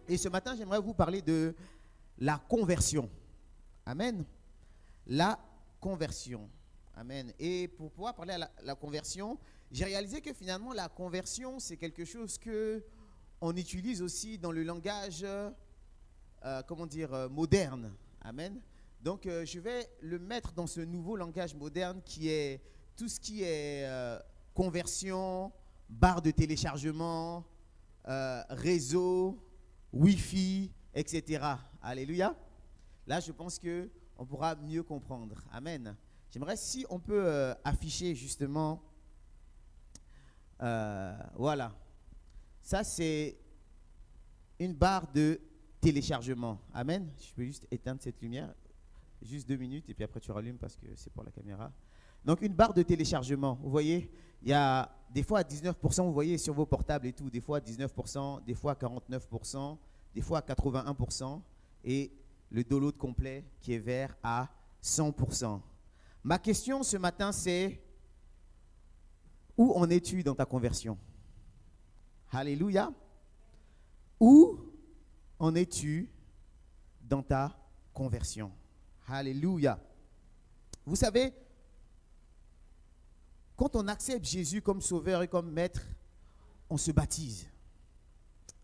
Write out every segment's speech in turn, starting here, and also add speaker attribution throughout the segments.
Speaker 1: Et ce matin, j'aimerais vous parler de la conversion. Amen. La conversion. Amen. Et pour pouvoir parler à la conversion, j'ai réalisé que finalement, la conversion, c'est quelque chose que on utilise aussi dans le langage, moderne. Amen. Donc, je vais le mettre dans ce nouveau langage moderne qui est tout ce qui est conversion, barre de téléchargement, réseau, Wi-Fi, etc. Alléluia. Là, je pense qu'on pourra mieux comprendre. Amen. J'aimerais si on peut afficher justement, voilà. Ça, c'est une barre de téléchargement. Amen. Je peux juste éteindre cette lumière. Juste 2 minutes et puis après tu rallumes parce que c'est pour la caméra. Donc une barre de téléchargement. Vous voyez, il y a des fois à 19%, vous voyez sur vos portables et tout, des fois à 19%, des fois à 49%, des fois à 81% et le download complet qui est vert à 100%. Ma question ce matin c'est, où en es-tu dans ta conversion? Alléluia. Où en es-tu dans ta conversion? Alléluia. Vous savez, quand on accepte Jésus comme sauveur et comme maître, on se baptise.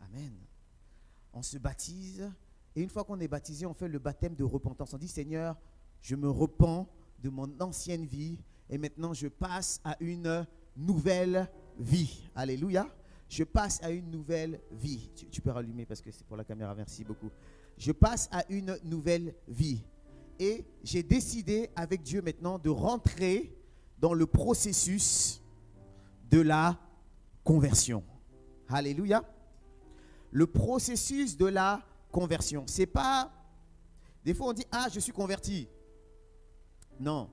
Speaker 1: Amen. On se baptise et une fois qu'on est baptisé, on fait le baptême de repentance. On dit, Seigneur, je me repens de mon ancienne vie et maintenant je passe à une nouvelle vie. Alléluia. Je passe à une nouvelle vie. Tu peux rallumer parce que c'est pour la caméra, merci beaucoup. Je passe à une nouvelle vie. Et j'ai décidé avec Dieu maintenant de rentrer dans le processus de la conversion. Alléluia. Le processus de la conversion. C'est pas, des fois on dit, ah je suis converti. Non.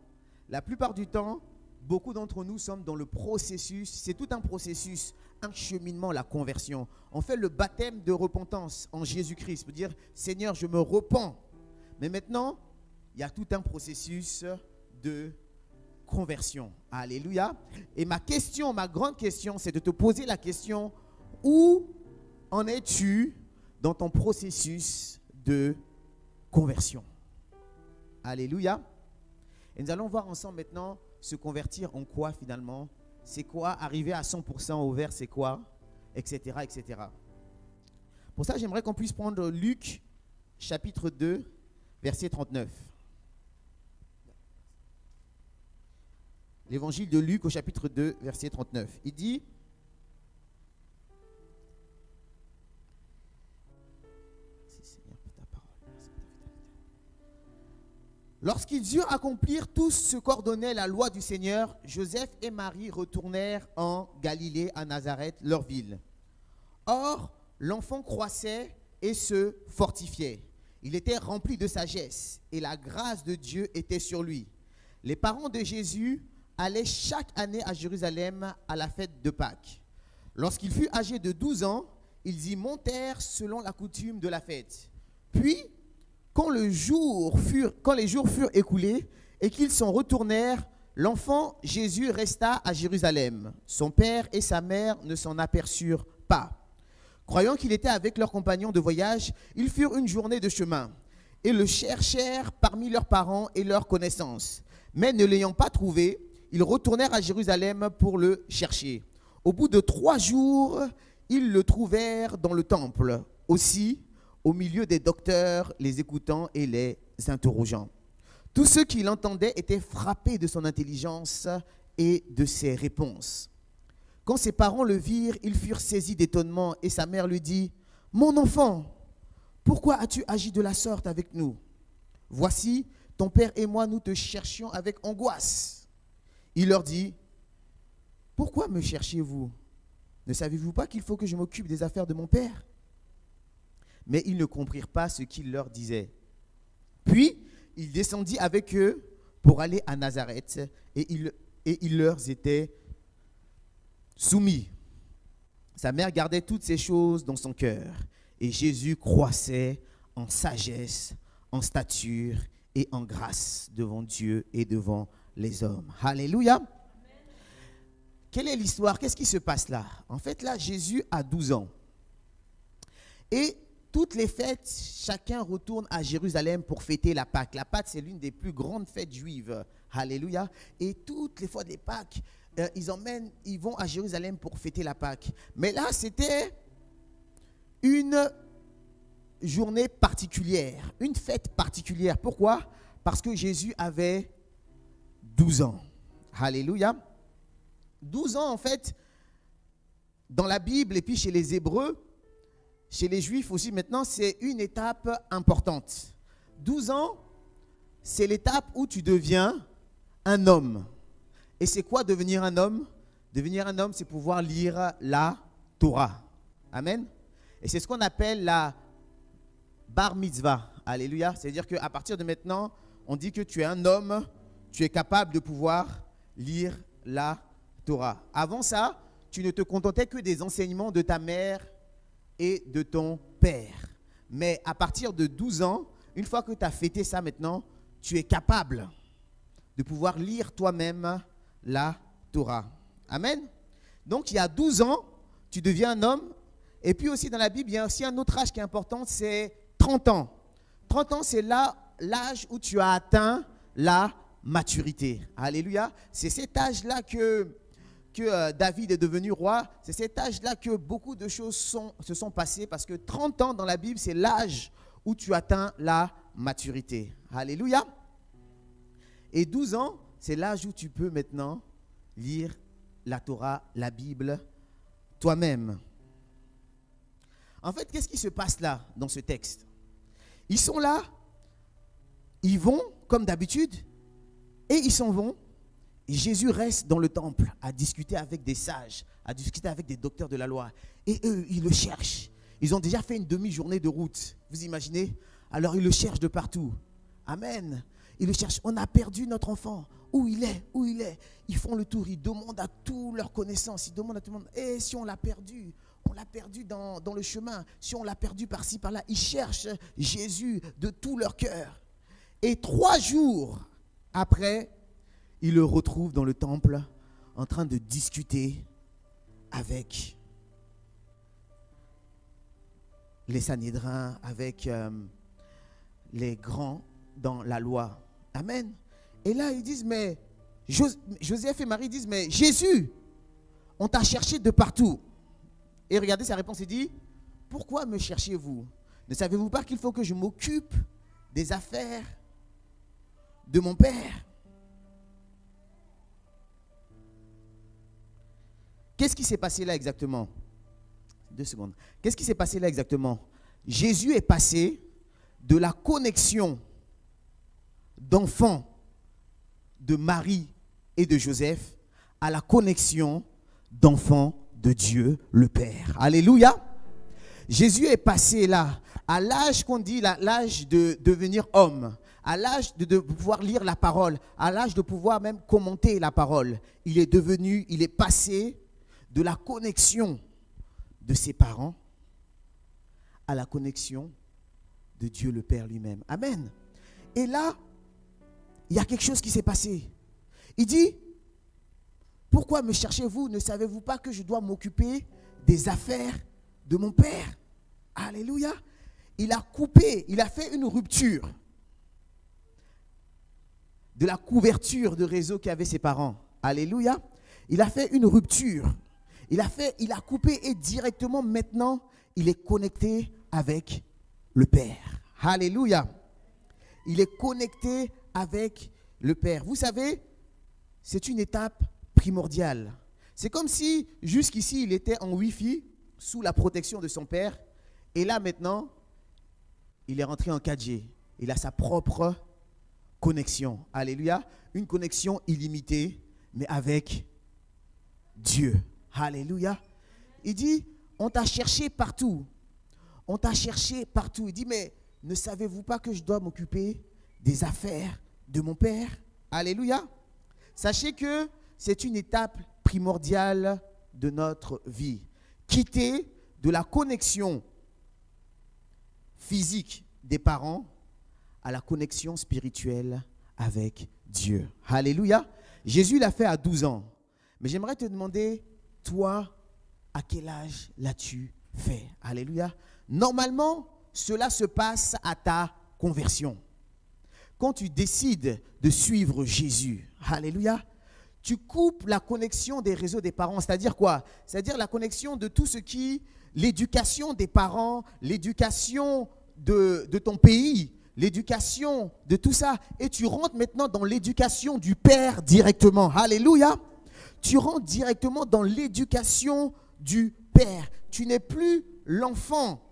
Speaker 1: La plupart du temps, beaucoup d'entre nous sommes dans le processus, c'est tout un processus, un cheminement, la conversion. On fait le baptême de repentance en Jésus-Christ. Pour dire, Seigneur, je me repens. Mais maintenant, il y a tout un processus de conversion. Alléluia. Et ma question, ma grande question, c'est de te poser la question, où en es-tu dans ton processus de conversion? Alléluia. Et nous allons voir ensemble maintenant se convertir en quoi finalement? C'est quoi? Arriver à 100% au vert, c'est quoi? Etc., etc. Pour ça, j'aimerais qu'on puisse prendre Luc, chapitre 2, verset 39. L'évangile de Luc au chapitre 2, verset 39. Il dit, lorsqu'ils eurent accompli tout ce qu'ordonnait la loi du Seigneur, Joseph et Marie retournèrent en Galilée, à Nazareth, leur ville. Or, l'enfant croissait et se fortifiait. Il était rempli de sagesse et la grâce de Dieu était sur lui. Les parents de Jésus allaient chaque année à Jérusalem à la fête de Pâques. Lorsqu'il fut âgé de 12 ans, ils y montèrent selon la coutume de la fête. Puis, quand les jours furent écoulés et qu'ils s'en retournèrent, l'enfant Jésus resta à Jérusalem. Son père et sa mère ne s'en aperçurent pas. Croyant qu'il était avec leurs compagnons de voyage, ils firent une journée de chemin et le cherchèrent parmi leurs parents et leurs connaissances. Mais ne l'ayant pas trouvé, ils retournèrent à Jérusalem pour le chercher. Au bout de 3 jours, ils le trouvèrent dans le temple, aussi au milieu des docteurs, les écoutant et les interrogeant. Tous ceux qui l'entendaient étaient frappés de son intelligence et de ses réponses. Quand ses parents le virent, ils furent saisis d'étonnement et sa mère lui dit, « Mon enfant, pourquoi as-tu agi de la sorte avec nous? Voici, ton père et moi, nous te cherchions avec angoisse. » Il leur dit, « Pourquoi me cherchez-vous? Ne savez-vous pas qu'il faut que je m'occupe des affaires de mon père? » Mais ils ne comprirent pas ce qu'il leur disait. Puis, il descendit avec eux pour aller à Nazareth et il leur était soumis. Sa mère gardait toutes ces choses dans son cœur. Et Jésus croissait en sagesse, en stature et en grâce devant Dieu et devant les hommes. Alléluia. Amen. Quelle est l'histoire? Qu'est-ce qui se passe là? En fait, là, Jésus a 12 ans. Et toutes les fêtes, chacun retourne à Jérusalem pour fêter la Pâque. La Pâque, c'est l'une des plus grandes fêtes juives. Alléluia. Et toutes les fois des Pâques, ils vont à Jérusalem pour fêter la Pâque. Mais là, c'était une journée particulière, une fête particulière. Pourquoi? Parce que Jésus avait 12 ans. Alléluia. 12 ans, en fait, dans la Bible et puis chez les Hébreux, chez les Juifs aussi maintenant, c'est une étape importante. 12 ans, c'est l'étape où tu deviens un homme. Et c'est quoi devenir un homme? Devenir un homme, c'est pouvoir lire la Torah. Amen. Et c'est ce qu'on appelle la bar mitzvah. Alléluia. C'est-à-dire qu'à partir de maintenant, on dit que tu es un homme, tu es capable de pouvoir lire la Torah. Avant ça, tu ne te contentais que des enseignements de ta mère et de ton père. Mais à partir de 12 ans, une fois que tu as fêté ça maintenant, tu es capable de pouvoir lire toi-même la Torah. Amen. Donc il y a 12 ans, tu deviens un homme. Et puis aussi dans la Bible, il y a aussi un autre âge qui est important, c'est 30 ans. 30 ans, c'est l'âge où tu as atteint la maturité. Alléluia. C'est cet âge-là que David est devenu roi. C'est cet âge-là que beaucoup de choses se sont passées, parce que 30 ans dans la Bible, c'est l'âge où tu atteins la maturité. Alléluia. Et 12 ans, c'est l'âge où tu peux maintenant lire la Torah, la Bible, toi-même. En fait, qu'est-ce qui se passe là, dans ce texte? Ils sont là, ils vont, comme d'habitude, et ils s'en vont. Et Jésus reste dans le temple à discuter avec des sages, à discuter avec des docteurs de la loi. Et eux, ils le cherchent. Ils ont déjà fait une demi-journée de route. Vous imaginez? Alors, ils le cherchent de partout. Amen. Ils le cherchent. On a perdu notre enfant. Où il est? Où il est? Ils font le tour. Ils demandent à tous leurs connaissances. Ils demandent à tout le monde. Et si on l'a perdu? On l'a perdu dans le chemin. Si on l'a perdu par-ci, par-là. Ils cherchent Jésus de tout leur cœur. Et 3 jours après, ils le retrouvent dans le temple en train de discuter avec les Sanhédrins, avec les grands dans la loi. Amen. Et là, ils disent, mais Joseph et Marie disent, mais Jésus, on t'a cherché de partout. Et regardez sa réponse, il dit, pourquoi me cherchez-vous? Ne savez-vous pas qu'il faut que je m'occupe des affaires de mon Père? Qu'est-ce qui s'est passé là exactement? 2 secondes. Qu'est-ce qui s'est passé là exactement? Jésus est passé de la connexion d'enfants de Marie et de Joseph à la connexion d'enfants de Dieu le Père. Alléluia. Jésus est passé là, à l'âge qu'on dit, l'âge de devenir homme, à l'âge de pouvoir lire la parole, à l'âge de pouvoir même commenter la parole. Il est passé de la connexion de ses parents à la connexion de Dieu le Père lui-même. Amen. Et là, il y a quelque chose qui s'est passé. Il dit, pourquoi me cherchez-vous? Ne savez-vous pas que je dois m'occuper des affaires de mon Père? Alléluia. Il a coupé, il a fait une rupture de la couverture de réseau qu'avaient ses parents. Alléluia. Il a fait une rupture. Il a coupé et directement maintenant, il est connecté avec le Père. Alléluia. Il est connecté avec le Père. Vous savez, c'est une étape primordiale. C'est comme si jusqu'ici, il était en Wi-Fi sous la protection de son Père. Et là maintenant, il est rentré en 4G. Il a sa propre connexion. Alléluia. Une connexion illimitée, mais avec Dieu. Alléluia. Il dit, on t'a cherché partout. On t'a cherché partout. Il dit, mais ne savez-vous pas que je dois m'occuper des affaires de mon Père? Alléluia. Sachez que c'est une étape primordiale de notre vie. Quitter de la connexion physique des parents à la connexion spirituelle avec Dieu. Alléluia. Jésus l'a fait à 12 ans. Mais j'aimerais te demander, toi, à quel âge l'as-tu fait? Alléluia. Normalement, cela se passe à ta conversion. Quand tu décides de suivre Jésus, alléluia, tu coupes la connexion des réseaux des parents. C'est-à-dire quoi? C'est-à-dire la connexion de tout ce qui, l'éducation des parents, l'éducation de ton pays, l'éducation de tout ça. Et tu rentres maintenant dans l'éducation du Père directement. Alléluia. Tu rentres directement dans l'éducation du Père. Tu n'es plus l'enfant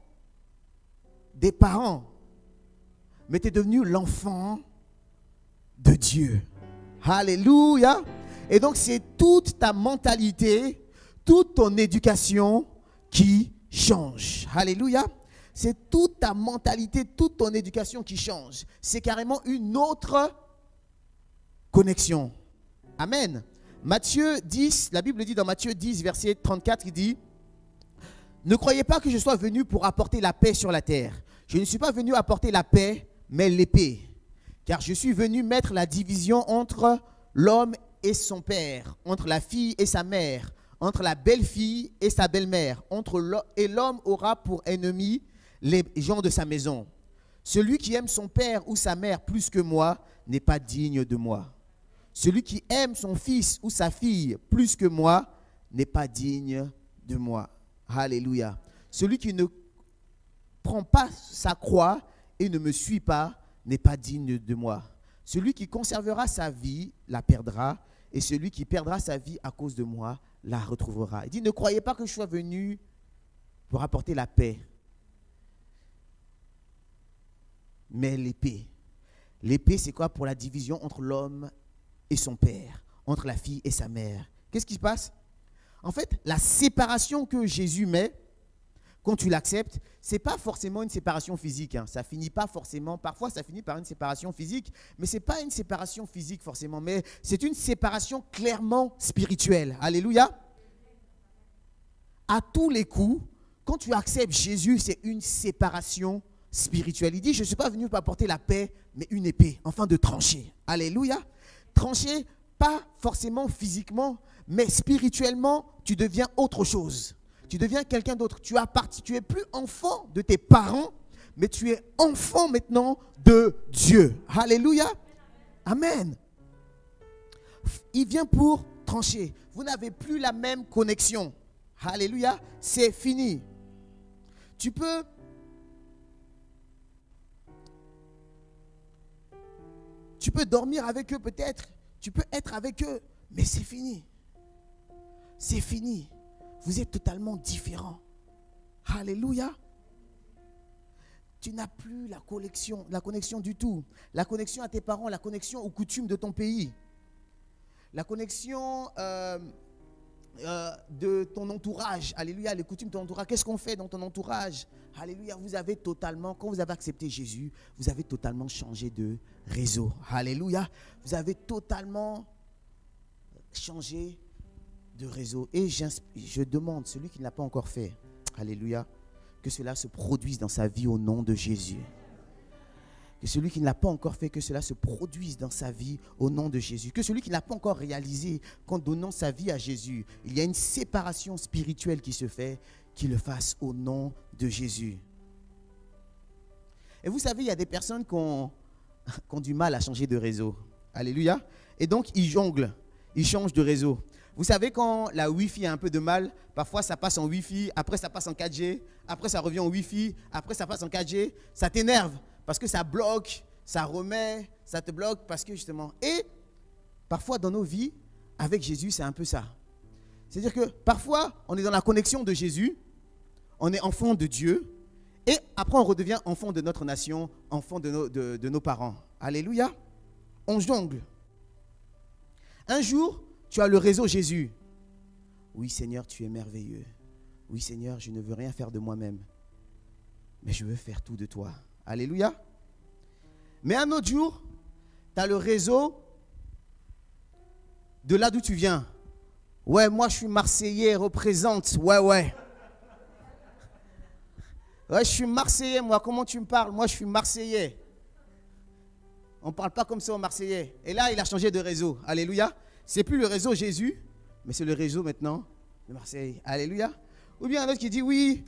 Speaker 1: des parents, mais tu es devenu l'enfant de Dieu. Alléluia. Et donc, c'est toute ta mentalité, toute ton éducation qui change. Alléluia. C'est toute ta mentalité, toute ton éducation qui change. C'est carrément une autre connexion. Amen. Matthieu 10, la Bible dit dans Matthieu 10, verset 34, il dit « Ne croyez pas que je sois venu pour apporter la paix sur la terre. Je ne suis pas venu apporter la paix, mais l'épée. Car je suis venu mettre la division entre l'homme et son père, entre la fille et sa mère, entre la belle-fille et sa belle-mère, et l'homme aura pour ennemi les gens de sa maison. Celui qui aime son père ou sa mère plus que moi n'est pas digne de moi. Celui qui aime son fils ou sa fille plus que moi n'est pas digne de moi. » Alléluia. Celui qui ne prend pas sa croix et ne me suit pas n'est pas digne de moi. Celui qui conservera sa vie la perdra, et celui qui perdra sa vie à cause de moi la retrouvera. Il dit, ne croyez pas que je sois venu pour apporter la paix, mais l'épée. L'épée, c'est quoi? Pour la division entre l'homme et son père, entre la fille et sa mère. Qu'est-ce qui se passe? En fait, la séparation que Jésus met, quand tu l'acceptes, ce n'est pas forcément une séparation physique. Ça finit pas forcément, parfois ça finit par une séparation physique, mais ce n'est pas une séparation physique forcément, mais c'est une séparation clairement spirituelle. Alléluia. À tous les coups, quand tu acceptes Jésus, c'est une séparation spirituelle. Il dit, je ne suis pas venu pour apporter la paix, mais une épée, enfin de trancher. Alléluia. Trancher, pas forcément physiquement, mais spirituellement, tu deviens autre chose. Tu deviens quelqu'un d'autre. Tu es plus enfant de tes parents, mais tu es enfant maintenant de Dieu. Alléluia. Amen. Il vient pour trancher. Vous n'avez plus la même connexion. Alléluia. C'est fini. Tu peux dormir avec eux peut-être. Tu peux être avec eux, mais c'est fini. C'est fini. Vous êtes totalement différents. Alléluia. Tu n'as plus la connexion du tout. La connexion à tes parents, la connexion aux coutumes de ton pays. La connexion de ton entourage. Alléluia, les coutumes de ton entourage. Qu'est-ce qu'on fait dans ton entourage? Alléluia, vous avez totalement, quand vous avez accepté Jésus, vous avez totalement changé de réseau. Alléluia, vous avez totalement changé de réseau. Et je demande, celui qui ne l'a pas encore fait, alléluia, que cela se produise dans sa vie au nom de Jésus. Que celui qui ne l'a pas encore fait, que cela se produise dans sa vie au nom de Jésus. Que celui qui n'a pas encore réalisé qu'en donnant sa vie à Jésus, il y a une séparation spirituelle qui se fait, qu'il le fasse au nom de Jésus. Et vous savez, il y a des personnes qui ont du mal à changer de réseau. Alléluia. Et donc, ils jonglent, ils changent de réseau. Vous savez, quand la Wi-Fi a un peu de mal, parfois ça passe en Wi-Fi, après ça passe en 4G, après ça revient en Wi-Fi, après ça passe en 4G, ça t'énerve parce que ça bloque, ça remet, ça te bloque parce que justement. Et parfois dans nos vies, avec Jésus, c'est un peu ça. C'est-à-dire que parfois, on est dans la connexion de Jésus, on est enfant de Dieu, et après on redevient enfant de notre nation, enfant de nos parents. Alléluia. On jongle. Un jour, tu as le réseau Jésus. Oui, Seigneur, tu es merveilleux. Oui, Seigneur, je ne veux rien faire de moi-même, mais je veux faire tout de toi. Alléluia. Mais un autre jour, tu as le réseau de là d'où tu viens. Ouais, moi je suis Marseillais, représente. Ouais. Ouais, je suis Marseillais, moi. Comment tu me parles? Moi, je suis Marseillais. On ne parle pas comme ça aux Marseillais. Et là, il a changé de réseau. Alléluia. C'est plus le réseau Jésus, mais c'est le réseau maintenant de Marseille. Alléluia. Ou bien un autre qui dit, oui,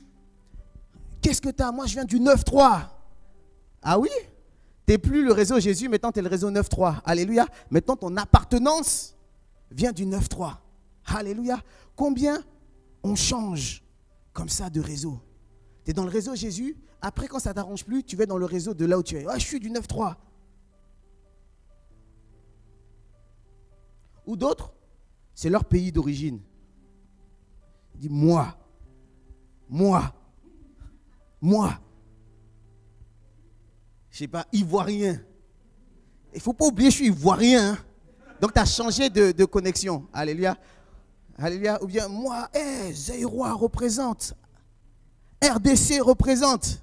Speaker 1: Qu'est-ce que tu as? Moi, je viens du 9-3. Ah oui? Tu n'es plus le réseau Jésus, maintenant tu es le réseau 9-3. Alléluia. Maintenant, ton appartenance vient du 9-3. Alléluia. Combien on change comme ça de réseau? Tu es dans le réseau Jésus. Après, quand ça ne t'arrange plus, tu vas dans le réseau de là où tu es. Ah, je suis du 9-3. Ou d'autres, c'est leur pays d'origine. Ils disent moi. Je ne sais pas, ivoirien. Il ne faut pas oublier, je suis ivoirien. Hein? Donc, tu as changé de connexion. Alléluia. Alléluia. Ou bien, moi, Zaïrois représente. RDC représente.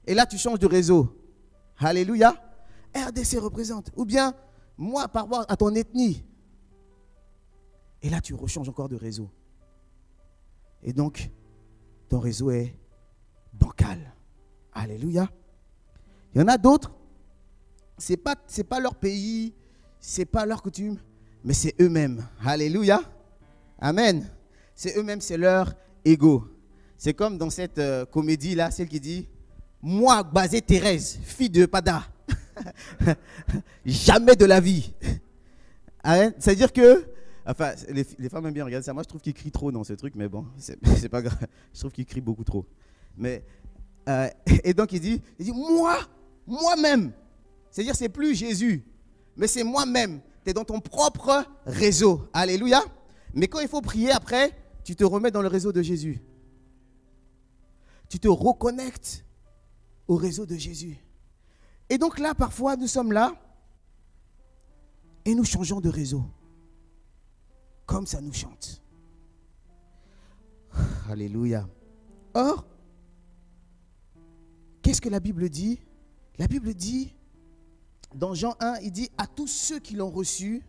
Speaker 1: Et là, tu changes de réseau. Alléluia. RDC représente. Ou bien, moi, par rapport à ton ethnie. Et là, tu rechanges encore de réseau. Et donc, ton réseau est bancal. Alléluia. Il y en a d'autres, c'est pas leur pays, c'est pas leur coutume, mais c'est eux-mêmes. Alléluia. Amen. C'est eux-mêmes, c'est leur ego. C'est comme dans cette comédie-là, celle qui dit « Moi, Gbazé Thérèse, fille de Pada, jamais de la vie. » C'est-à-dire que, enfin, les femmes aiment bien regarder ça. Moi, je trouve qu'ils crient trop dans ce truc, mais bon, c'est pas grave. Je trouve qu'ils crient beaucoup trop. Mais, et donc, il dit moi-même. C'est-à-dire, c'est plus Jésus, mais c'est moi-même. Tu es dans ton propre réseau. Alléluia. Mais quand il faut prier après, tu te remets dans le réseau de Jésus. Tu te reconnectes au réseau de Jésus. Et donc là, parfois, nous sommes là et nous changeons de réseau. Comme ça nous chante. Alléluia. Or, qu'est-ce que la Bible dit? La Bible dit, dans Jean 1, il dit, à tous ceux qui l'ont reçu,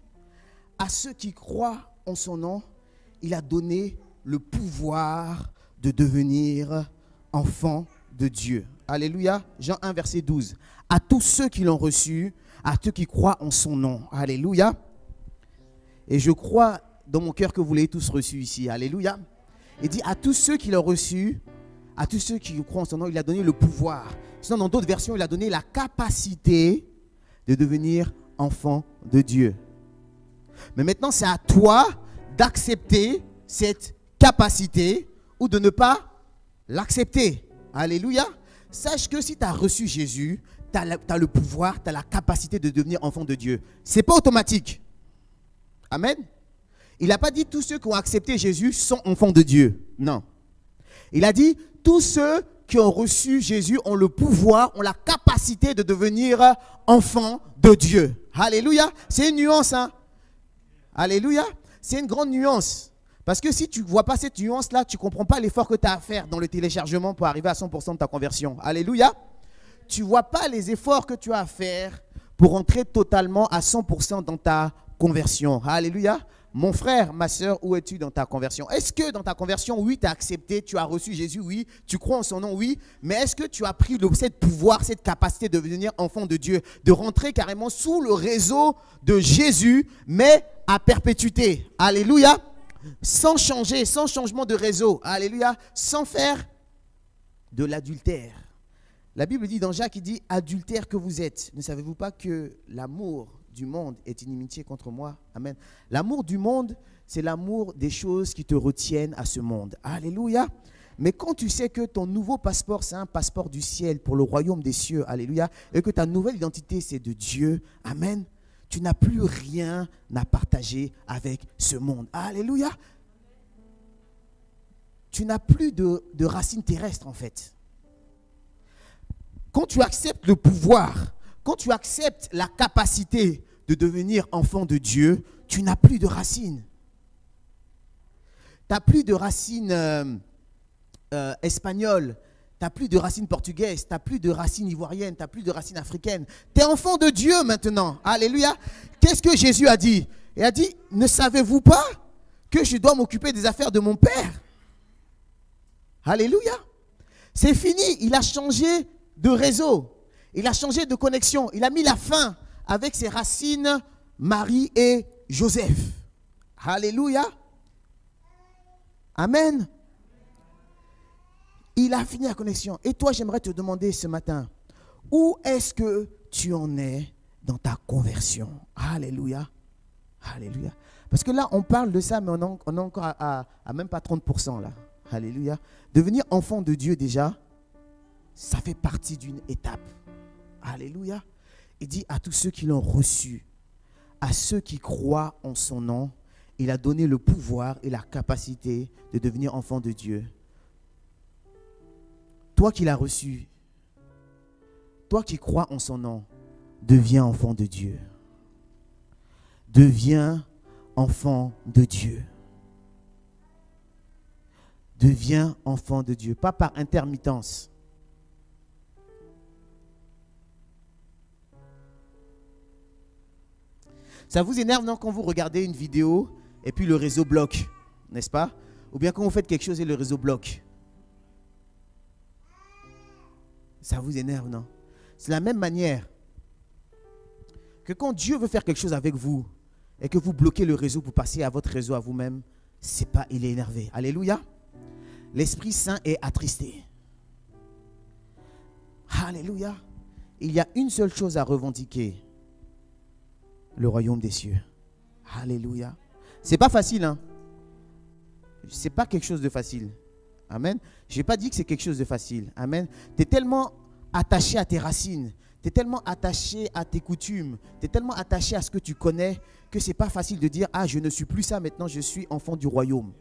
Speaker 1: à ceux qui croient en son nom, il a donné le pouvoir de devenir enfants de Dieu. Alléluia. Jean 1, verset 12. À tous ceux qui l'ont reçu, à ceux qui croient en son nom. Alléluia. Et je crois dans mon cœur que vous l'avez tous reçu ici. Alléluia. Il dit à tous ceux qui l'ont reçu, à tous ceux qui croient en son nom, il a donné le pouvoir. Sinon, dans d'autres versions, il a donné la capacité de devenir enfant de Dieu. Mais maintenant, c'est à toi d'accepter cette capacité ou de ne pas l'accepter. Alléluia. Sache que si tu as reçu Jésus, tu as le pouvoir, tu as la capacité de devenir enfant de Dieu. Ce n'est pas automatique. Amen. Il n'a pas dit tous ceux qui ont accepté Jésus sont enfants de Dieu. Non. Il a dit tous ceux qui ont reçu Jésus ont le pouvoir, ont la capacité de devenir enfants de Dieu. Alléluia. C'est une nuance. Hein? Alléluia. C'est une grande nuance. Parce que si tu ne vois pas cette nuance-là, tu ne comprends pas l'effort que tu as à faire dans le téléchargement pour arriver à 100% de ta conversion. Alléluia. Tu ne vois pas les efforts que tu as à faire pour entrer totalement à 100% dans ta conversion. Alléluia. Mon frère, ma soeur, où es-tu dans ta conversion? Est-ce que dans ta conversion, oui, tu as accepté, tu as reçu Jésus, oui, tu crois en son nom, oui, mais est-ce que tu as pris cette pouvoir, cette capacité de devenir enfant de Dieu, de rentrer carrément sous le réseau de Jésus, mais à perpétuité? Alléluia. Sans changer, sans changement de réseau. Alléluia. Sans faire de l'adultère. La Bible dit dans Jacques, il dit, adultère que vous êtes. Ne savez-vous pas que l'amour du monde est inimitié contre moi? Amen. L'amour du monde, c'est l'amour des choses qui te retiennent à ce monde. Alléluia. Mais quand tu sais que ton nouveau passeport, c'est un passeport du ciel pour le royaume des cieux, alléluia, et que ta nouvelle identité, c'est de Dieu, amen, tu n'as plus rien à partager avec ce monde. Alléluia. Tu n'as plus de racines terrestres, en fait. Quand tu acceptes le pouvoir, quand tu acceptes la capacité de devenir enfant de Dieu, tu n'as plus de racines. Tu n'as plus de racines espagnoles, tu n'as plus de racines portugaises, tu n'as plus de racines ivoiriennes, tu n'as plus de racines africaines. Tu es enfant de Dieu maintenant. Alléluia. Qu'est-ce que Jésus a dit? Il a dit, ne savez-vous pas que je dois m'occuper des affaires de mon Père? Alléluia. C'est fini. Il a changé de réseau. Il a changé de connexion. Il a mis la fin avec ses racines Marie et Joseph. Alléluia. Amen. Il a fini la connexion. Et toi, j'aimerais te demander ce matin, où est-ce que tu en es dans ta conversion? Alléluia. Alléluia. Parce que là, on parle de ça, mais on est encore à même pas 30% là. Alléluia. Devenir enfant de Dieu déjà, ça fait partie d'une étape. Alléluia. Il dit à tous ceux qui l'ont reçu, à ceux qui croient en son nom, il a donné le pouvoir et la capacité de devenir enfant de Dieu. Toi qui l'as reçu, toi qui crois en son nom, deviens enfant de Dieu. Deviens enfant de Dieu. Deviens enfant de Dieu, pas par intermittence. Ça vous énerve, non, quand vous regardez une vidéo et puis le réseau bloque, n'est-ce pas? Ou bien quand vous faites quelque chose et le réseau bloque. Ça vous énerve, non? C'est la même manière que quand Dieu veut faire quelque chose avec vous et que vous bloquez le réseau pour passer à votre réseau à vous-même, c'est pas, il est énervé. Alléluia. L'Esprit Saint est attristé. Alléluia. Il y a une seule chose à revendiquer. Le royaume des cieux. Alléluia. C'est pas facile, hein. C'est pas quelque chose de facile. Amen. Je n'ai pas dit que c'est quelque chose de facile. Amen. Tu es tellement attaché à tes racines, tu es tellement attaché à tes coutumes, tu es tellement attaché à ce que tu connais que ce n'est pas facile de dire, ah, je ne suis plus ça, maintenant je suis enfant du royaume.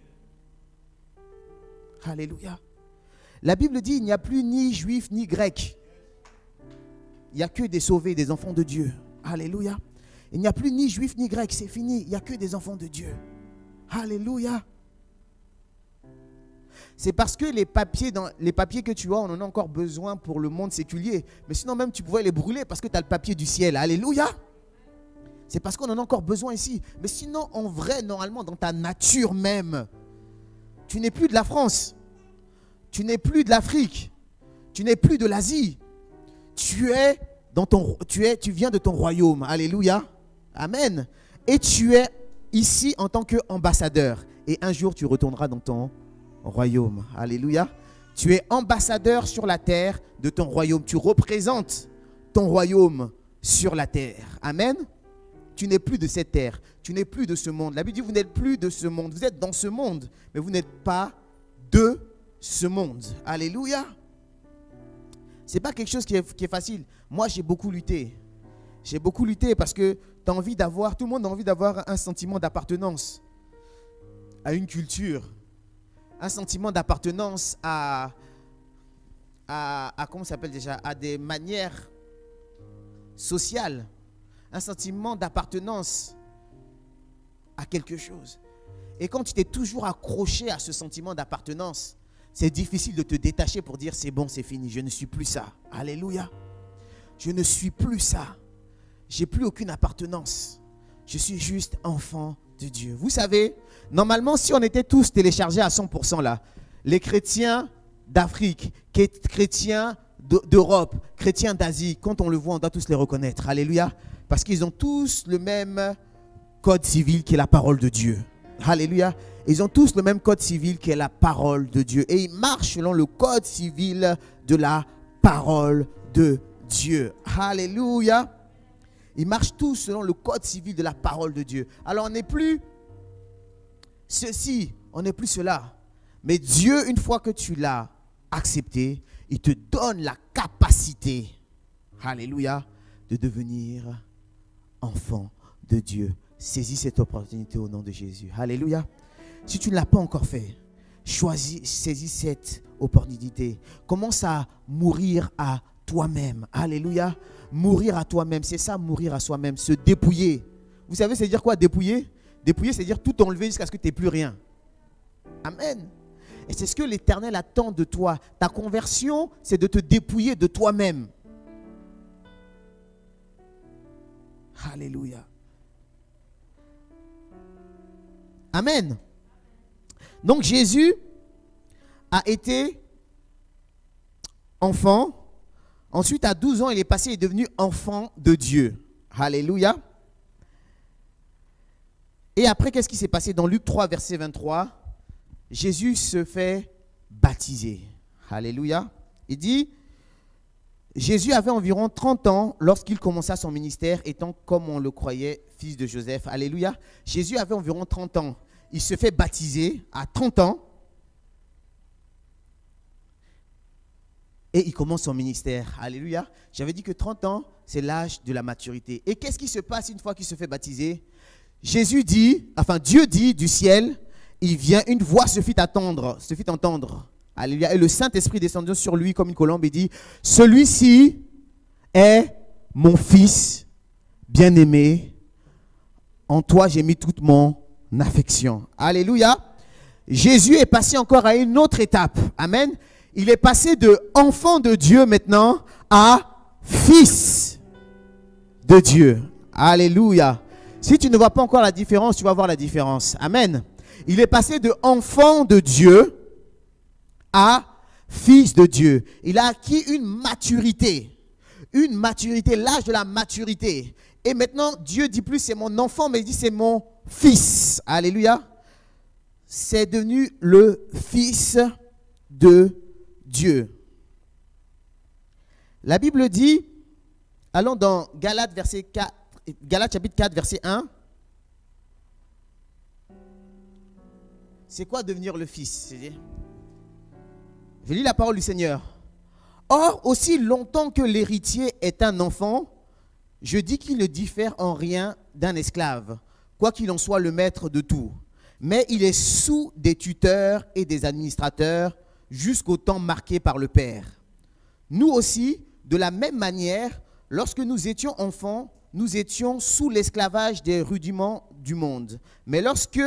Speaker 1: Alléluia. La Bible dit, il n'y a plus ni juif ni grec. Il n'y a que des sauvés, des enfants de Dieu. Alléluia. Il n'y a plus ni juif ni grec, c'est fini. Il n'y a que des enfants de Dieu. Alléluia. C'est parce que les papiers que tu as, on en a encore besoin pour le monde séculier. Mais sinon même, tu pouvais les brûler parce que tu as le papier du ciel. Alléluia. C'est parce qu'on en a encore besoin ici. Mais sinon, en vrai, normalement, dans ta nature même, tu n'es plus de la France. Tu n'es plus de l'Afrique. Tu n'es plus de l'Asie. Tu viens de ton royaume. Alléluia. Amen. Et tu es ici en tant qu'ambassadeur. Et un jour, tu retourneras dans ton royaume. Alléluia. Tu es ambassadeur sur la terre de ton royaume. Tu représentes ton royaume sur la terre. Amen. Tu n'es plus de cette terre. Tu n'es plus de ce monde. La Bible dit, vous n'êtes plus de ce monde. Vous êtes dans ce monde, mais vous n'êtes pas de ce monde. Alléluia. Ce n'est pas quelque chose qui est facile. Moi, j'ai beaucoup lutté. J'ai beaucoup lutté parce que tout le monde a envie d'avoir un sentiment d'appartenance à une culture. Un sentiment d'appartenance à comment ça s'appelle déjà, à des manières sociales, un sentiment d'appartenance à quelque chose. Et quand tu t'es toujours accroché à ce sentiment d'appartenance, c'est difficile de te détacher pour dire c'est bon, c'est fini, je ne suis plus ça. Alléluia. Je ne suis plus ça. J'ai plus aucune appartenance. Je suis juste enfant de Dieu. Vous savez, normalement, si on était tous téléchargés à 100% là, les chrétiens d'Afrique, chrétiens d'Europe, chrétiens d'Asie, quand on le voit, on doit tous les reconnaître. Alléluia. Parce qu'ils ont tous le même code civil qui est la parole de Dieu. Alléluia. Ils ont tous le même code civil qui est la parole de Dieu. Et ils marchent selon le code civil de la parole de Dieu. Alléluia. Ils marchent tous selon le code civil de la parole de Dieu. Alors on n'est plus ceci, on n'est plus cela. Mais Dieu, une fois que tu l'as accepté, il te donne la capacité, alléluia, de devenir enfant de Dieu. Saisis cette opportunité au nom de Jésus. Alléluia. Si tu ne l'as pas encore fait, saisis cette opportunité. Commence à mourir à toi-même. Alléluia. Mourir à toi-même, c'est ça, mourir à soi-même, se dépouiller. Vous savez, c'est dire quoi, dépouiller? Dépouiller, c'est dire tout enlever jusqu'à ce que tu n'aies plus rien. Amen. Et c'est ce que l'Éternel attend de toi. Ta conversion, c'est de te dépouiller de toi-même. Alléluia. Amen. Donc Jésus a été enfant. Ensuite, à 12 ans, il est devenu enfant de Dieu. Alléluia. Et après, qu'est-ce qui s'est passé? Dans Luc 3, verset 23, Jésus se fait baptiser. Alléluia. Il dit, Jésus avait environ 30 ans lorsqu'il commença son ministère, étant, comme on le croyait, fils de Joseph. Alléluia. Jésus avait environ 30 ans. Il se fait baptiser à 30 ans. Et il commence son ministère. Alléluia. J'avais dit que 30 ans, c'est l'âge de la maturité. Et qu'est-ce qui se passe une fois qu'il se fait baptiser? Dieu dit du ciel, il vient, une voix se fit entendre. Alléluia. Et le Saint-Esprit descendant sur lui comme une colombe et dit, celui-ci est mon fils bien-aimé. En toi, j'ai mis toute mon affection. Alléluia. Jésus est passé encore à une autre étape. Amen. Il est passé de enfant de Dieu maintenant à fils de Dieu. Alléluia. Si tu ne vois pas encore la différence, tu vas voir la différence. Amen. Il est passé de enfant de Dieu à fils de Dieu. Il a acquis une maturité, l'âge de la maturité. Et maintenant, Dieu dit plus c'est mon enfant, mais il dit c'est mon fils. Alléluia. C'est devenu le fils de Dieu. La Bible dit, allons dans Galates chapitre 4, verset 1. C'est quoi devenir le fils? Je lis la parole du Seigneur. Or, aussi longtemps que l'héritier est un enfant, je dis qu'il ne diffère en rien d'un esclave, quoi qu'il en soit le maître de tout. Mais il est sous des tuteurs et des administrateurs jusqu'au temps marqué par le Père. Nous aussi, de la même manière, lorsque nous étions enfants, nous étions sous l'esclavage des rudiments du monde. Mais lorsque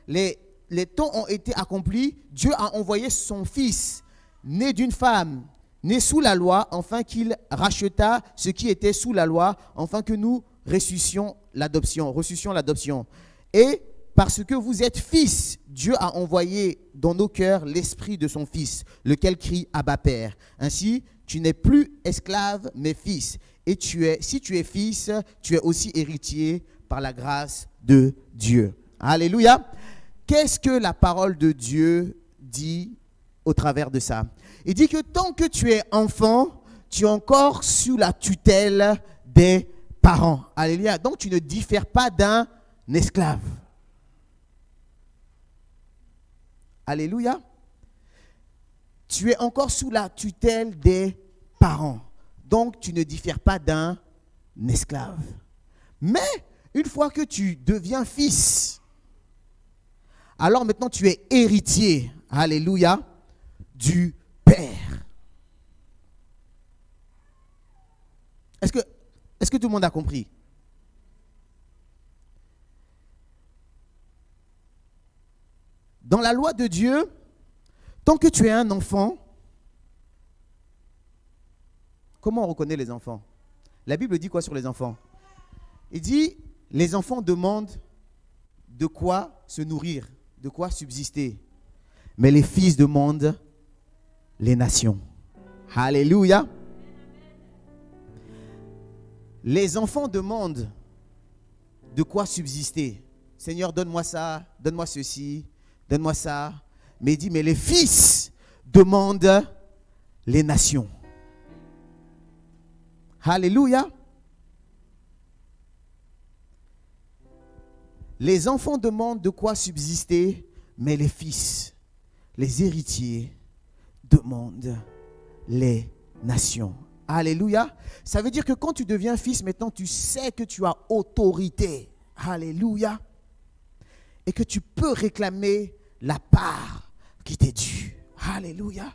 Speaker 1: les temps ont été accomplis, Dieu a envoyé son Fils, né d'une femme, né sous la loi, afin qu'il racheta ce qui était sous la loi, afin que nous reçussions l'adoption. Et parce que vous êtes fils, Dieu a envoyé dans nos cœurs l'esprit de son Fils, lequel crie Abba Père. Ainsi, tu n'es plus esclave, mais fils. Et si tu es fils, tu es aussi héritier par la grâce de Dieu. Alléluia. Qu'est-ce que la parole de Dieu dit au travers de ça? Il dit que tant que tu es enfant, tu es encore sous la tutelle des parents. Alléluia. Donc tu ne diffères pas d'un esclave. Alléluia. Tu es encore sous la tutelle des parents. Donc tu ne diffères pas d'un esclave. Mais une fois que tu deviens fils, alors maintenant tu es héritier, alléluia, du Père. Est-ce que tout le monde a compris? Dans la loi de Dieu, tant que tu es un enfant, comment on reconnaît les enfants? La Bible dit quoi sur les enfants? Il dit, les enfants demandent de quoi se nourrir, de quoi subsister. Mais les fils demandent les nations. Alléluia. Les enfants demandent de quoi subsister. Seigneur, donne-moi ça, donne-moi ceci, donne-moi ça. Mais il dit, mais les fils demandent les nations. Alléluia. Les enfants demandent de quoi subsister, mais les fils, les héritiers, demandent les nations. Alléluia. Ça veut dire que quand tu deviens fils, maintenant tu sais que tu as autorité. Alléluia. Et que tu peux réclamer la part qui t'est due. Alléluia.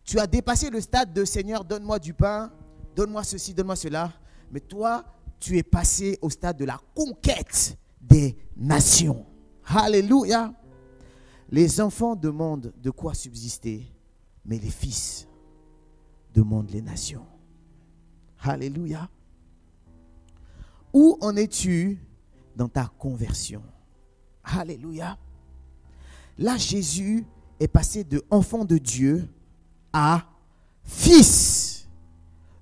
Speaker 1: Tu as dépassé le stade de Seigneur, donne-moi du pain, donne-moi ceci, donne-moi cela. Mais toi, tu es passé au stade de la conquête des nations. Alléluia. Les enfants demandent de quoi subsister, mais les fils demandent les nations. Alléluia. Où en es-tu dans ta conversion? Alléluia. Là, Jésus est passé de enfant de Dieu à fils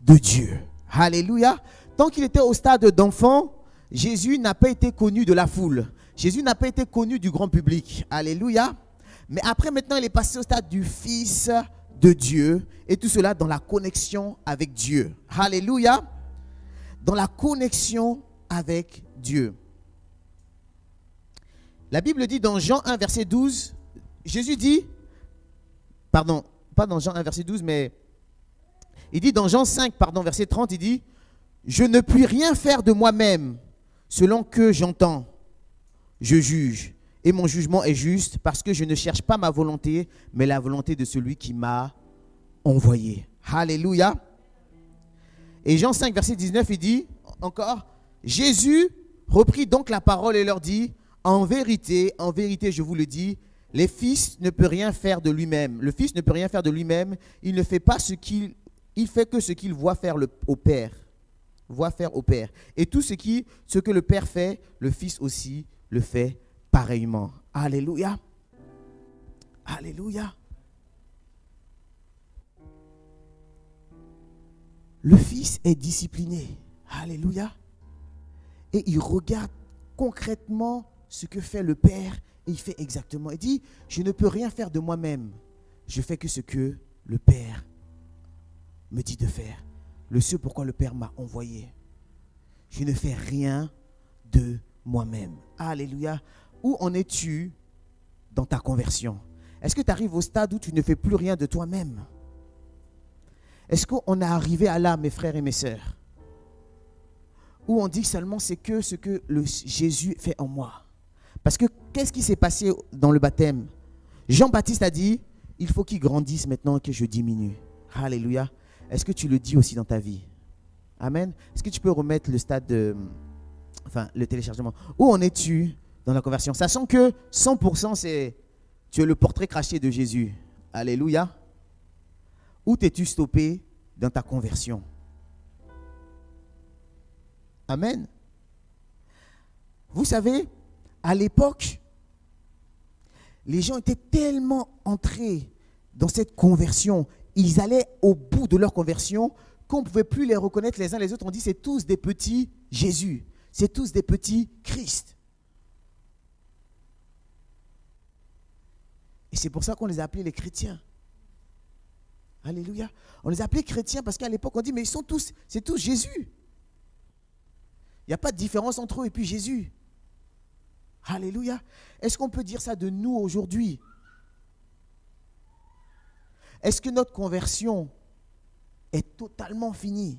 Speaker 1: de Dieu. Alléluia. Tant qu'il était au stade d'enfant, Jésus n'a pas été connu de la foule. Jésus n'a pas été connu du grand public. Alléluia. Mais après, maintenant, il est passé au stade du Fils de Dieu. Et tout cela dans la connexion avec Dieu. Alléluia. Dans la connexion avec Dieu. La Bible dit dans Jean 1, verset 12, Jésus dit, pardon, pas dans Jean 1, verset 12, mais il dit dans Jean 5, pardon, verset 30, il dit, je ne puis rien faire de moi-même, selon que j'entends, je juge. Et mon jugement est juste parce que je ne cherche pas ma volonté, mais la volonté de celui qui m'a envoyé. Alléluia. Et Jean 5, verset 19, il dit encore, Jésus reprit donc la parole et leur dit, en vérité, je vous le dis, le Fils ne peut rien faire de lui-même. Le Fils ne peut rien faire de lui-même. Il ne fait pas il fait que ce qu'il voit faire au Père. Voit faire au Père. Et tout ce que le Père fait, le Fils aussi le fait pareillement. Alléluia. Alléluia. Le Fils est discipliné. Alléluia. Et il regarde concrètement ce que fait le Père et il fait exactement. Il dit, je ne peux rien faire de moi-même. Je fais que ce que le Père me dit de faire. Le ce pourquoi le Père m'a envoyé. Je ne fais rien de moi-même. Alléluia. Où en es-tu dans ta conversion? Est-ce que tu arrives au stade où tu ne fais plus rien de toi-même? Est-ce qu'on est arrivé à là, mes frères et mes sœurs, où on dit seulement c'est que ce que Jésus fait en moi? Parce que qu'est-ce qui s'est passé dans le baptême? Jean-Baptiste a dit, il faut qu'il grandisse maintenant que je diminue. Alléluia. Est-ce que tu le dis aussi dans ta vie? Amen. Est-ce que tu peux remettre le stade le téléchargement? Où en es-tu dans la conversion? Sachant que 100% tu es le portrait craché de Jésus. Alléluia. Où t'es-tu stoppé dans ta conversion? Amen. Vous savez, à l'époque, les gens étaient tellement entrés dans cette conversion, ils allaient au bout de leur conversion, qu'on ne pouvait plus les reconnaître les uns les autres. On dit, c'est tous des petits Jésus, c'est tous des petits Christ. Et c'est pour ça qu'on les a appelés les chrétiens. Alléluia. On les a appelés chrétiens parce qu'à l'époque, on dit, mais c'est tous Jésus. Il n'y a pas de différence entre eux et puis Jésus. Alléluia. Est-ce qu'on peut dire ça de nous aujourd'hui? Est-ce que notre conversion est totalement finie?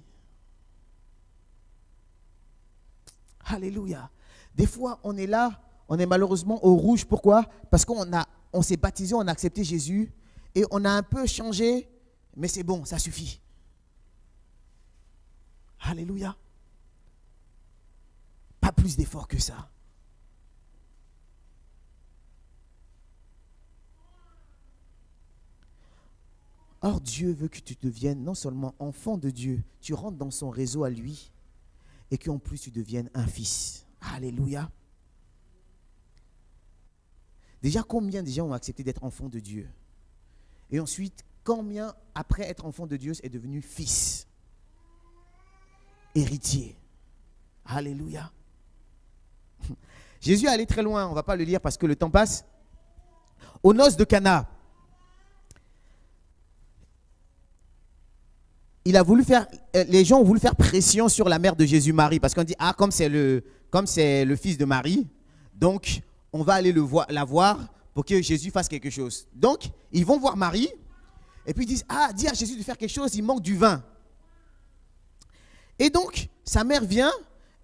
Speaker 1: Alléluia. Des fois, on est là, on est malheureusement au rouge. Pourquoi? Parce qu'on s'est baptisé, on a accepté Jésus et on a un peu changé, mais c'est bon, ça suffit. Alléluia. Pas plus d'efforts que ça. Or, Dieu veut que tu deviennes non seulement enfant de Dieu, tu rentres dans son réseau à lui, et qu'en plus tu deviennes un fils. Alléluia. Déjà, combien de gens ont accepté d'être enfant de Dieu? Et ensuite, combien, après être enfant de Dieu, est devenu fils? Héritier. Alléluia. Jésus est allé très loin, on ne va pas le lire parce que le temps passe. Aux noces de Cana, les gens ont voulu faire pression sur la mère de Jésus, Marie, parce qu'on dit, comme c'est le fils de Marie, donc on va aller la voir pour que Jésus fasse quelque chose. Donc, ils vont voir Marie, et puis ils disent, dis à Jésus de faire quelque chose, il manque du vin. Et donc, sa mère vient,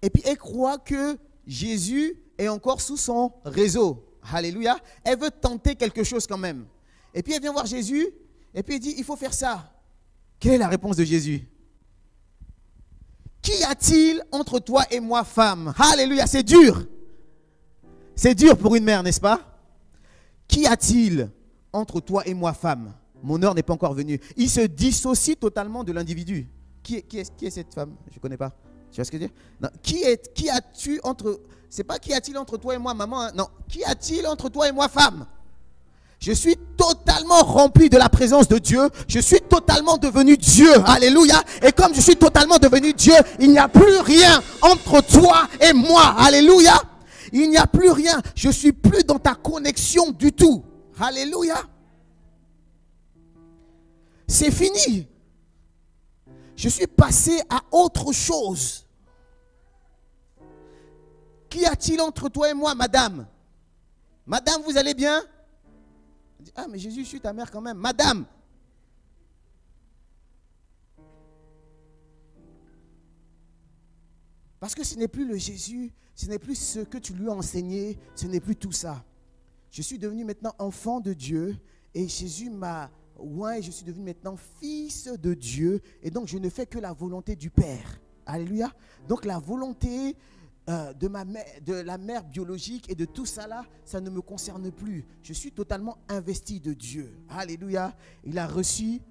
Speaker 1: et puis elle croit que Jésus est encore sous son réseau. Alléluia. Elle veut tenter quelque chose quand même. Et puis elle vient voir Jésus, et puis elle dit, il faut faire ça. Quelle est la réponse de Jésus? Qu'y a-t-il entre toi et moi, femme? Alléluia, c'est dur. C'est dur pour une mère, n'est-ce pas? Qu'y a-t-il entre toi et moi, femme? Mon heure n'est pas encore venue. Il se dissocie totalement de l'individu. Qui est cette femme? Je ne connais pas. Tu vois ce que je veux dire? Non. Qui as-tu entre... C'est pas qui a-t-il entre toi et moi, maman. Hein? Non. Qui a-t-il entre toi et moi, femme? Je suis totalement rempli de la présence de Dieu. Je suis totalement devenu Dieu. Alléluia. Et comme je suis totalement devenu Dieu, il n'y a plus rien entre toi et moi. Alléluia. Il n'y a plus rien. Je ne suis plus dans ta connexion du tout. Alléluia. C'est fini. Je suis passé à autre chose. Qu'y a-t-il entre toi et moi, madame? Madame, vous allez bien? Ah, mais Jésus, je suis ta mère quand même. Madame. Parce que ce n'est plus le Jésus, ce n'est plus ce que tu lui as enseigné, ce n'est plus tout ça. Je suis devenu maintenant enfant de Dieu et Jésus m'a oint et je suis devenu maintenant fils de Dieu et donc je ne fais que la volonté du Père. Alléluia. Donc la volonté de la mère biologique et de tout ça là, ça ne me concerne plus. Je suis totalement investi de Dieu. Alléluia. Il a réussi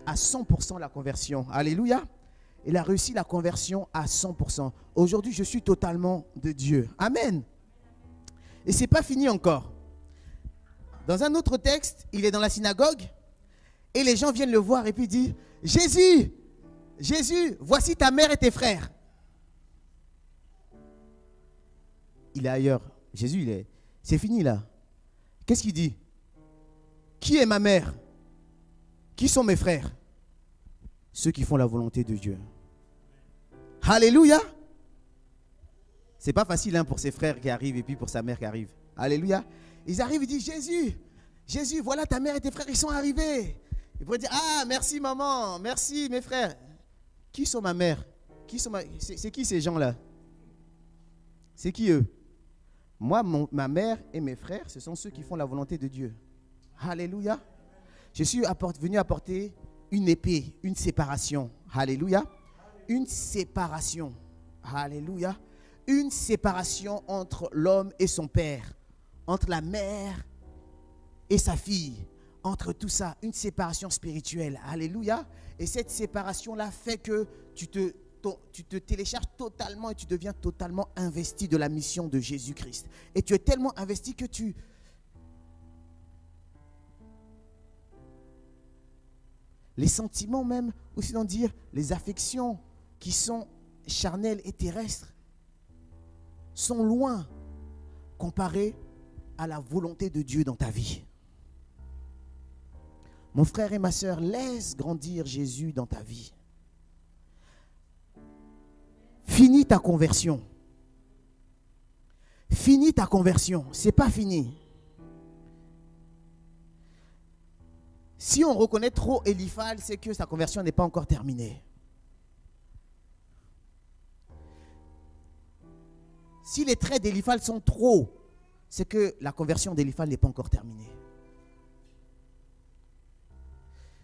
Speaker 1: à 100% la conversion. Alléluia. Il a réussi la conversion à 100%. Aujourd'hui, je suis totalement de Dieu. Amen. Et ce n'est pas fini encore. Dans un autre texte, il est dans la synagogue et les gens viennent le voir et puis disent « Jésus, Jésus, voici ta mère et tes frères. » Il est ailleurs. Jésus, c'est fini là. Qu'est-ce qu'il dit? Qui est ma mère? Qui sont mes frères? Ceux qui font la volonté de Dieu. Alléluia. C'est pas facile pour ses frères qui arrivent et puis pour sa mère qui arrive. Alléluia. Ils arrivent et disent Jésus, Jésus, voilà ta mère et tes frères, ils sont arrivés. Ils pourraient dire ah merci maman, merci mes frères. Qui sont ma mère? C'est qui ces gens-là? C'est qui eux? Moi, ma mère et mes frères, ce sont ceux qui font la volonté de Dieu. Alléluia. Je suis venu apporter une épée, une séparation. Alléluia. Une séparation. Alléluia. Une séparation entre l'homme et son père. Entre la mère et sa fille. Entre tout ça, une séparation spirituelle. Alléluia. Et cette séparation-là fait que tu te télécharges totalement et tu deviens totalement investi de la mission de Jésus-Christ. Et tu es tellement investi que les sentiments même, ou sinon dire les affections qui sont charnelles et terrestres, sont loin comparées à la volonté de Dieu dans ta vie. Mon frère et ma soeur, laisse grandir Jésus dans ta vie. Finis ta conversion. Finis ta conversion. Ce n'est pas fini. Si on reconnaît trop Eliphaz, c'est que sa conversion n'est pas encore terminée. Si les traits d'Eliphaz sont trop, c'est que la conversion d'Eliphaz n'est pas encore terminée.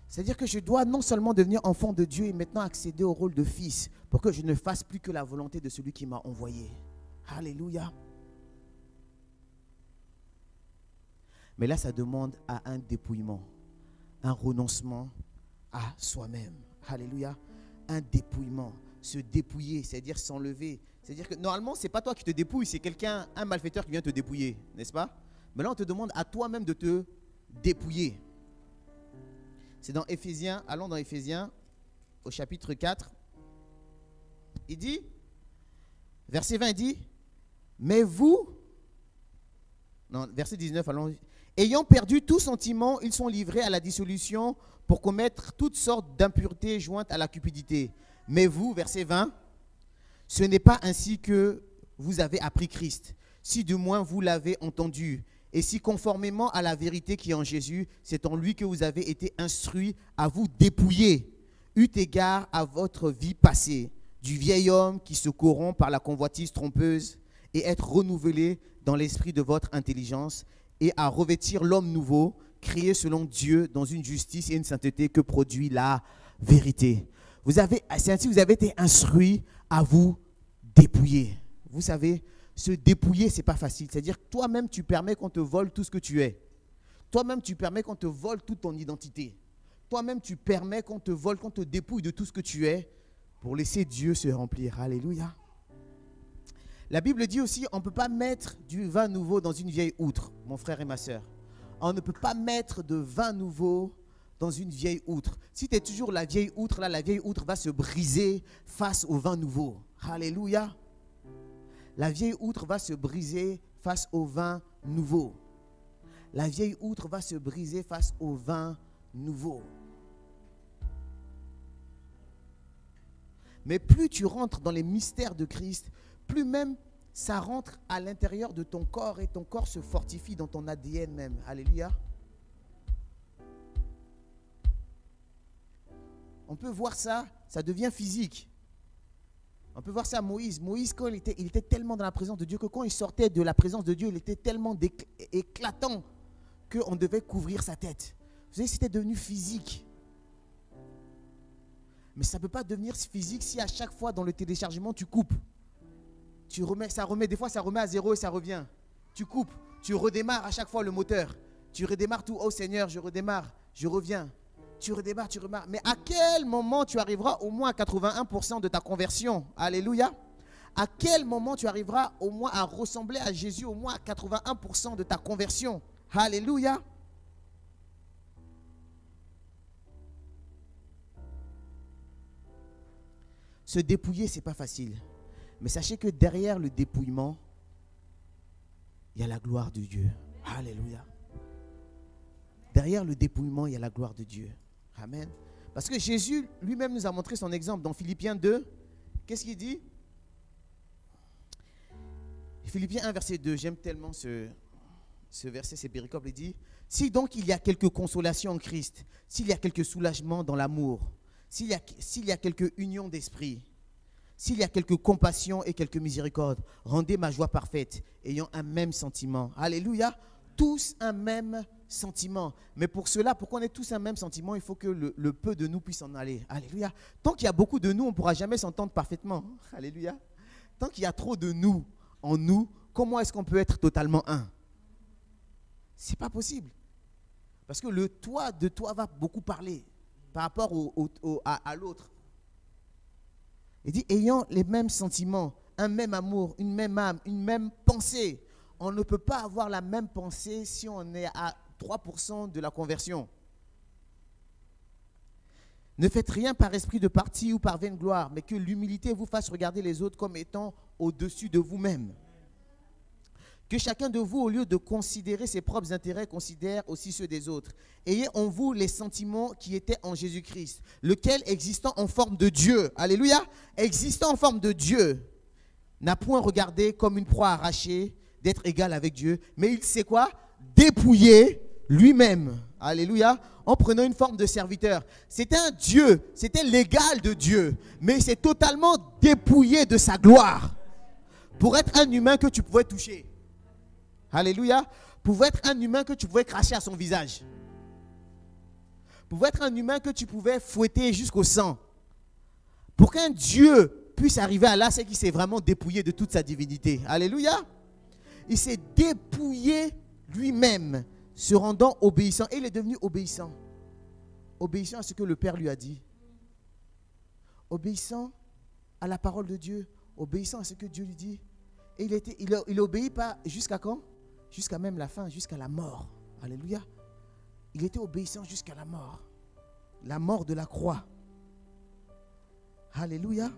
Speaker 1: C'est-à-dire que je dois non seulement devenir enfant de Dieu et maintenant accéder au rôle de fils pour que je ne fasse plus que la volonté de celui qui m'a envoyé. Alléluia. Mais là, ça demande à un dépouillement, un renoncement à soi-même. Alléluia. Un dépouillement. Se dépouiller, c'est-à-dire s'enlever. C'est-à-dire que normalement, ce n'est pas toi qui te dépouilles, c'est quelqu'un, un malfaiteur qui vient te dépouiller, n'est-ce pas? Mais là, on te demande à toi-même de te dépouiller. C'est dans Éphésiens, allons dans Éphésiens, au chapitre 4. Il dit, verset 20, il dit, mais vous, non, verset 19, allons, ayant perdu tout sentiment, ils sont livrés à la dissolution pour commettre toutes sortes d'impuretés jointes à la cupidité. Mais vous, verset 20, ce n'est pas ainsi que vous avez appris Christ, si du moins vous l'avez entendu. Et si conformément à la vérité qui est en Jésus, c'est en lui que vous avez été instruits à vous dépouiller, eu égard à votre vie passée, du vieil homme qui se corrompt par la convoitise trompeuse, et être renouvelé dans l'esprit de votre intelligence, et à revêtir l'homme nouveau, créé selon Dieu dans une justice et une sainteté que produit la vérité. C'est ainsi que vous avez été instruits à vous dépouiller. Vous savez, se dépouiller, ce n'est pas facile. C'est-à-dire que toi-même, tu permets qu'on te vole tout ce que tu es. Toi-même, tu permets qu'on te vole toute ton identité. Toi-même, tu permets qu'on te vole, qu'on te dépouille de tout ce que tu es pour laisser Dieu se remplir. Alléluia. La Bible dit aussi, on ne peut pas mettre du vin nouveau dans une vieille outre, mon frère et ma soeur. On ne peut pas mettre de vin nouveau dans une vieille outre. Si tu es toujours la vieille outre, là, la vieille outre va se briser face au vin nouveau. Alléluia. La vieille outre va se briser face au vin nouveau. la vieille outre va se briser face au vin nouveau. Mais plus tu rentres dans les mystères de Christ, plus même ça rentre à l'intérieur de ton corps et ton corps se fortifie dans ton ADN même. Alléluia. On peut voir ça, ça devient physique. On peut voir ça à Moïse. Moïse, quand il était tellement dans la présence de Dieu que quand il sortait de la présence de Dieu, il était tellement éclatant qu'on devait couvrir sa tête. Vous savez, c'était devenu physique. Mais ça ne peut pas devenir physique si à chaque fois dans le téléchargement, tu coupes. Des fois ça remet à zéro et ça revient. Tu coupes, tu redémarres à chaque fois le moteur. Tu redémarres tout. Oh Seigneur, je redémarre, je reviens. Tu redémarres, tu redémarres. Mais à quel moment tu arriveras au moins à 81% de ta conversion? Alléluia. À quel moment tu arriveras au moins à ressembler à Jésus, au moins à 81% de ta conversion? Alléluia. Se dépouiller, ce n'est pas facile. Mais sachez que derrière le dépouillement, il y a la gloire de Dieu. Alléluia. Derrière le dépouillement, il y a la gloire de Dieu. Amen. Parce que Jésus lui-même nous a montré son exemple dans Philippiens 2. Qu'est-ce qu'il dit? Philippiens 1, verset 2. J'aime tellement ce verset, c'est péricope. Il dit: si donc il y a quelque consolation en Christ, s'il y a quelque soulagement dans l'amour, s'il y a quelque union d'esprit, s'il y a quelque compassion et quelque miséricorde, rendez ma joie parfaite, ayant un même sentiment. Alléluia. Tous un même sentiment. Mais pour cela, pour qu'on ait tous un même sentiment, il faut que le peu de nous puisse en aller. Alléluia. Tant qu'il y a beaucoup de nous, on ne pourra jamais s'entendre parfaitement. Alléluia. Tant qu'il y a trop de nous en nous, comment est-ce qu'on peut être totalement un? Ce n'est pas possible. Parce que le toi de toi va beaucoup parler par rapport à l'autre. Il dit, ayant les mêmes sentiments, un même amour, une même âme, une même pensée. On ne peut pas avoir la même pensée si on est à 3% de la conversion. Ne faites rien par esprit de parti ou par vaine gloire, mais que l'humilité vous fasse regarder les autres comme étant au-dessus de vous-même. Que chacun de vous, au lieu de considérer ses propres intérêts, considère aussi ceux des autres. Ayez en vous les sentiments qui étaient en Jésus-Christ, lequel, existant en forme de Dieu, alléluia, existant en forme de Dieu, n'a point regardé comme une proie arrachée d'être égal avec Dieu, mais il sait quoi? Dépouiller lui-même, alléluia, en prenant une forme de serviteur. C'était un Dieu, c'était l'égal de Dieu, mais il s'est totalement dépouillé de sa gloire pour être un humain que tu pouvais toucher. Alléluia. Pouvait être un humain que tu pouvais cracher à son visage. Pouvait être un humain que tu pouvais fouetter jusqu'au sang. Pour qu'un Dieu puisse arriver à là, c'est qu'il s'est vraiment dépouillé de toute sa divinité. Alléluia. Il s'est dépouillé lui-même, se rendant obéissant. Et il est devenu obéissant. Obéissant à ce que le Père lui a dit. Obéissant à la parole de Dieu. Obéissant à ce que Dieu lui dit. Et il obéit pas jusqu'à quand? Jusqu'à même la fin, jusqu'à la mort. Alléluia. Il était obéissant jusqu'à la mort de la croix. Alléluia.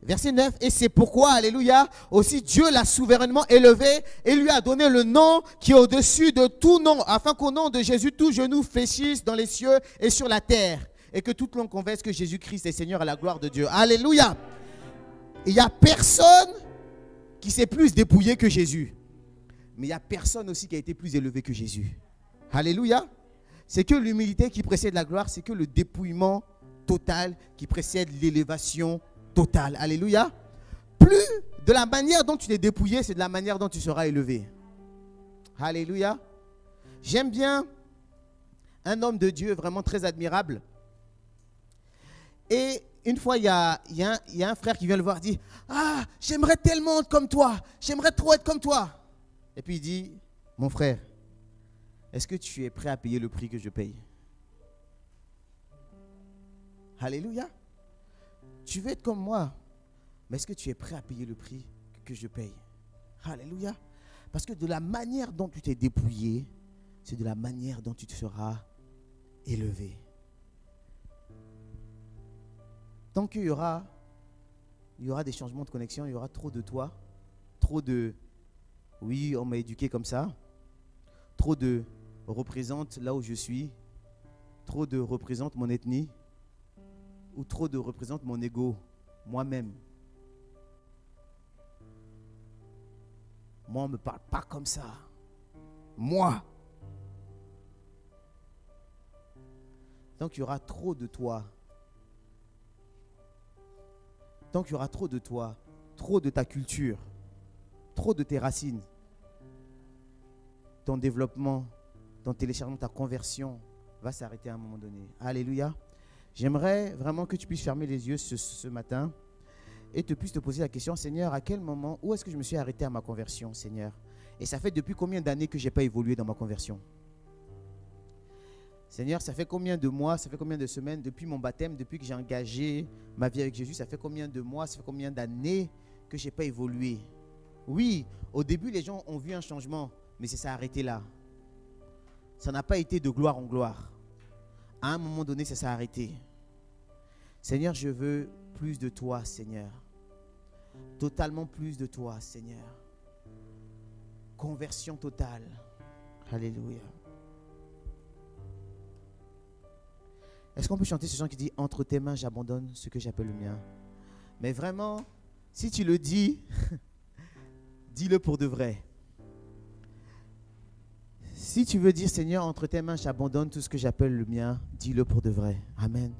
Speaker 1: Verset 9, et c'est pourquoi, alléluia, aussi Dieu l'a souverainement élevé et lui a donné le nom qui est au-dessus de tout nom, afin qu'au nom de Jésus, tout genou fléchisse dans les cieux et sur la terre, et que toute langue confesse que Jésus-Christ est Seigneur à la gloire de Dieu. Alléluia. Il n'y a personne qui s'est plus dépouillé que Jésus. Mais il n'y a personne aussi qui a été plus élevé que Jésus. Alléluia. C'est que l'humilité qui précède la gloire, c'est que le dépouillement total qui précède l'élévation totale. Alléluia. Plus de la manière dont tu t'es dépouillé, c'est de la manière dont tu seras élevé. Alléluia. J'aime bien un homme de Dieu vraiment très admirable. Et une fois, il y a un frère qui vient le voir et dit: ah, j'aimerais tellement être comme toi. J'aimerais trop être comme toi. Et puis il dit: mon frère, est-ce que tu es prêt à payer le prix que je paye? Alléluia. Tu veux être comme moi, mais est-ce que tu es prêt à payer le prix que je paye? Alléluia. Parce que de la manière dont tu t'es dépouillé, c'est de la manière dont tu te seras élevé. Tant qu'il y aura des changements de connexion, il y aura trop de toi, trop de Oui, on m'a éduqué comme ça. Trop de représente là où je suis. Trop de représente mon ethnie. Ou trop de représente mon ego, moi-même. Moi, on ne me parle pas comme ça. Moi. Tant qu'il y aura trop de toi, tant qu'il y aura trop de toi, trop de ta culture, trop de tes racines, ton développement, ton téléchargement, ta conversion va s'arrêter à un moment donné. Alléluia. J'aimerais vraiment que tu puisses fermer les yeux ce matin et puisses te poser la question, Seigneur, à quel moment, où est-ce que je me suis arrêté à ma conversion, Seigneur? Et ça fait depuis combien d'années que je n'ai pas évolué dans ma conversion? Seigneur, ça fait combien de mois, ça fait combien de semaines, depuis mon baptême, depuis que j'ai engagé ma vie avec Jésus, ça fait combien de mois, ça fait combien d'années que je n'ai pas évolué? Oui, au début, les gens ont vu un changement, mais ça s'est arrêté là. Ça n'a pas été de gloire en gloire. À un moment donné, ça s'est arrêté. Seigneur, je veux plus de toi, Seigneur. Totalement plus de toi, Seigneur. Conversion totale. Alléluia. Est-ce qu'on peut chanter ce chant qui dit « Entre tes mains, j'abandonne ce que j'appelle le mien ». Mais vraiment, si tu le dis, dis-le pour de vrai. Si tu veux dire « Seigneur, entre tes mains, j'abandonne tout ce que j'appelle le mien », dis-le pour de vrai. Amen.